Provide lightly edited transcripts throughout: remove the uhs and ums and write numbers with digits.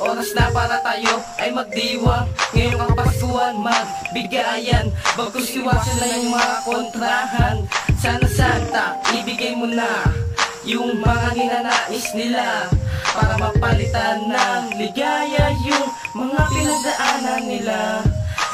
Oras na para tayo ay magdiwang. Ngayong kapasuhan magbigayan, bagkus iwasan na yung mga kontrahan. Sana Santa, ibigay mo na yung mga ninanais nila, para mapalitan ng ligaya yung mga pinagdaanan nila.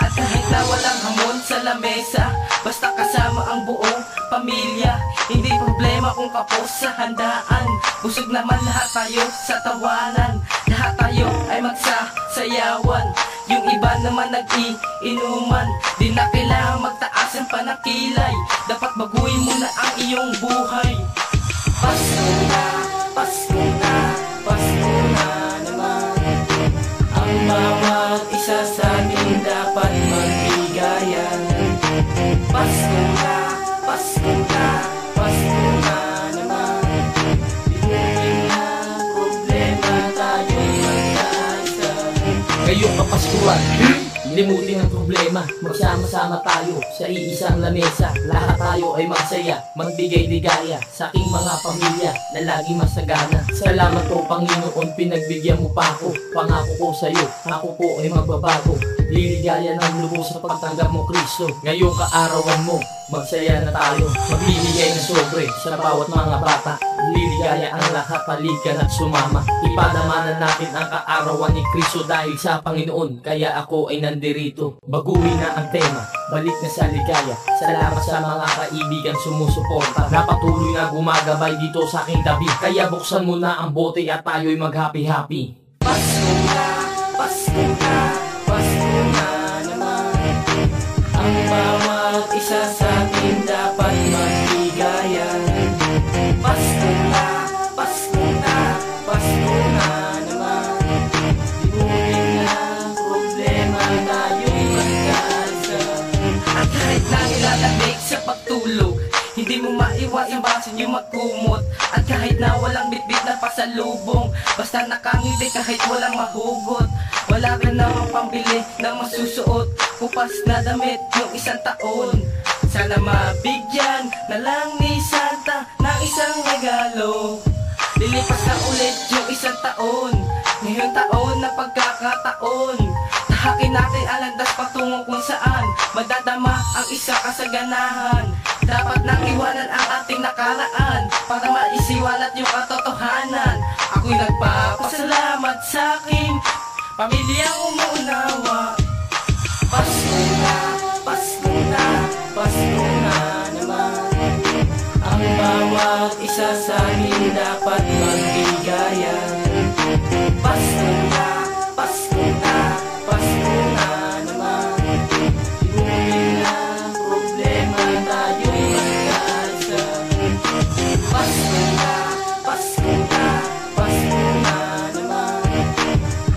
At kahit na walang hamon sa lamesa, basta kasama ang buong pamilya, hindi problema kung kapos sa handaan. Busog naman lahat tayo sa tawanan, lahat tayo ay magsasayawan. Yung iba naman nag-iinuman, di na kailangan magtaas ang panakilay. Dapat baguhin mo na ang iyong buhay. Pasko na, Pasko na, Pasko na naman. Ang bawat isa sa atin dapat magbigayan. Pasko na, Pasko na, Pasko na naman. Binuhin na problema, tayo'y magkaisa. Ngayong kapaskuhan, limutin ang problema. Magsama-sama tayo sa iisang lamesa. Lahat tayo ay magsaya, magbigay ligaya sa aking mga pamilya na laging masagana. Salamat po Panginoon, pinagbigyan mo pa ako. Pangako ko sa'yo, ako po ay magbabago. Liligaya ng lubos sa pagtanggap mo Kristo. Ngayong kaarawan mo, magsaya na tayo. Magbibigay na sobre sa bawat mga bata. Liligaya ang lahat, paligan at sumama. Ipadamanan natin ang kaarawan ni Kristo dahil sa Panginoon. Kaya ako ay nandirito. Baguhin na ang tema, balik na sa ligaya. Salamat sa mga kaibigan sumusuporta, na patuloy na gumagabay dito sa aking tabi. Kaya buksan mo na ang bote at tayo'y mag-happy-happy. Pasko na, Pasko na, Pasko na naman. Ang bawat isa sa atin dapat magbigayan. Pasko na, Pasko na, Pasko na naman. Binuhin na problema, tayo'y magkaisa. At kahit na nilalamig sa pagtulog, hindi mo maiwasan basin yung magkumot. At kahit na walang bitbit na pasalubong, basta nakangiti kahit walang mahugot. Wala ka namang pambili ng masusuot, kupas na damit yung isang taon. Sana mabigyan na lang ni Santa ng isang regalo. Lilipas na ulit yung isang taon, ngayong taon na pagkakataon. Tahakin natin ang landas patungo kung saan madadama ang isang kasaganahan. Dapat nang iwanan ang ating nakaraan para maisiwalat yung katotohanan. Ako'y nagpapasalamat sa aking pamilyang umuunawa. Pasko na, Pasko na, Pasko na naman. Ang bawat isa sa atin dapat magbigayan. Pasko na, Pasko na, Pasko na naman. Binuhin na problema, tayo'y magkaisa. Pasko na, Pasko na, Pasko na naman.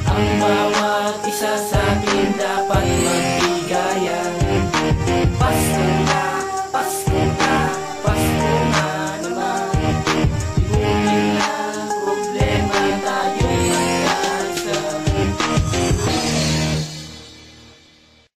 Ang bawat isa sa